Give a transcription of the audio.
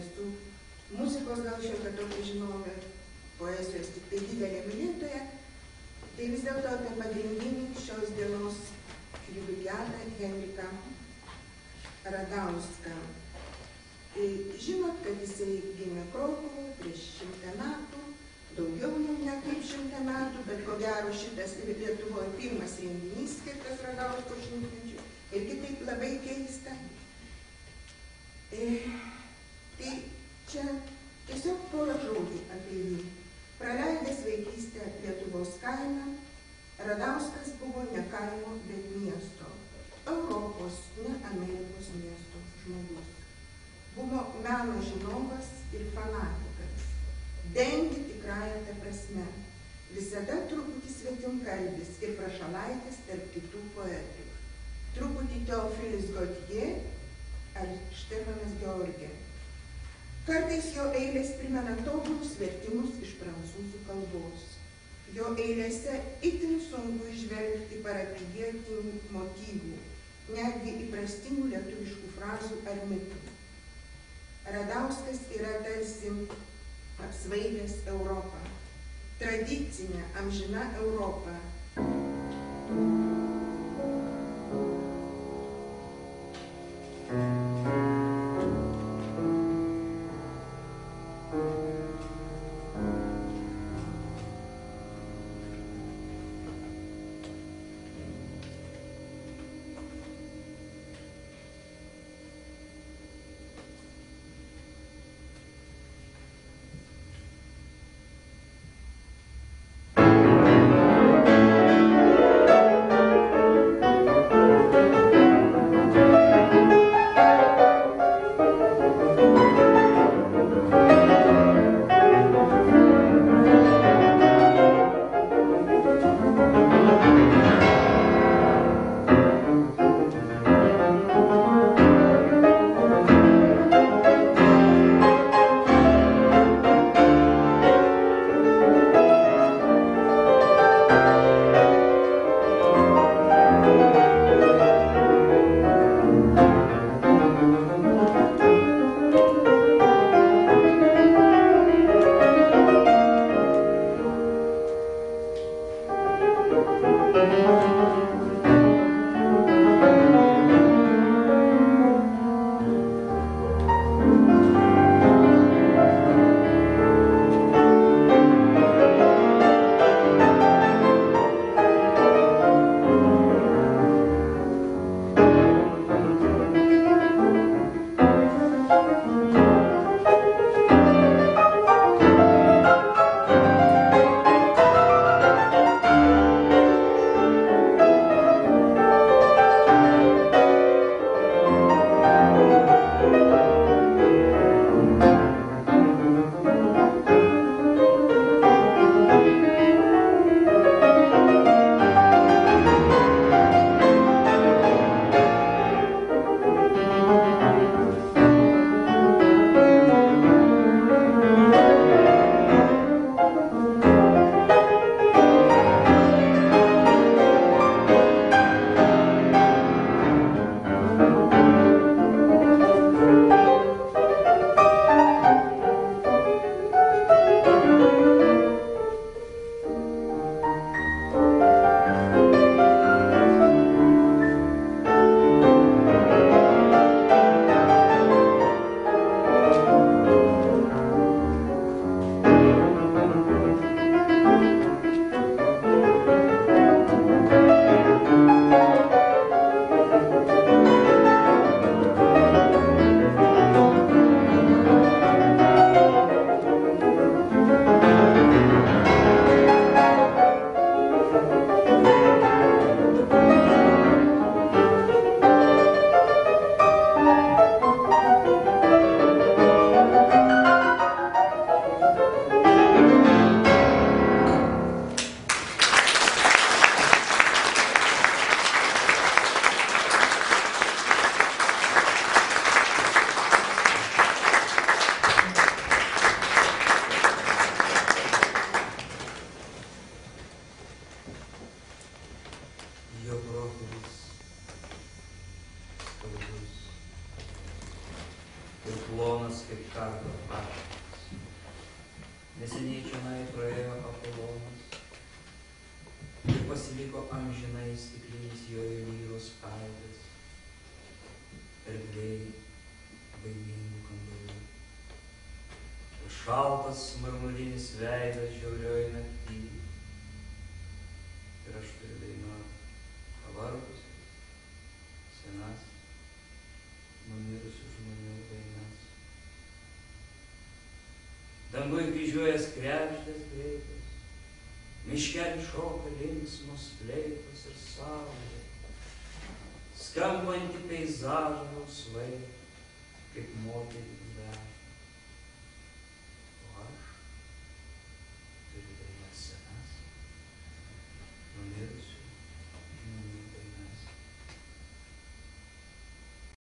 nesu muzikos gal šiokia tokia žinovė, poezijos tik tai didelė mylėtoja, tai vis dėlto apie pagrindinį šios dienos jubiliatą Henriką Radauską. Žinot, kad jisai gimė Krokuvoje prieš 100 metų, daugiau jau ne kaip 100 metų, bet ko gero šitas Lietuvoje pirmas renginys skirtas Radausko šimtmečiui ir kitaip labai keista. Tai čia tiesiog porą žodžių apie jį. Praleidęs vaikystę Lietuvos kaime, Radauskas buvo ne kaimo, bet miesto, Europos, ne Amerikos miesto žmogus. Buvo meno žinovas ir fanatikas, dengi tikrąją tą prasme, visada truputį svetimkalbis ir prašalaitis tarp kitų poetų, truputį Teofilis Gautier ar Štefanas Georgė. Kartais jo eilės primena tobulus vertimus iš prancūzų kalbos. Jo eilėse itin sunku įžvelgti parapijietinių motyvų, netgi įprastinių lietuviškų frazų ar mitų. Radauskas yra tarsi apsvaigęs Europą, tradicinė, amžina Europa. dienos kaip karto paštas. Neseniai čionai praėjo Apolonas ir pasiliko amžinai stiklinis jo lyros aidas, erdvėj baimingų kambarių. Ir šaltas marmurinis veidas žiaurioj naktį. Ir aš turiu dainuoti pavargusias, senas, numirusių žmonių dainas. Dangui kryžiuojas krebždės greitas, miškelį šoka linksmos fleitos ir saulė, skambantį peizažą rausvai, kaip moterį veža.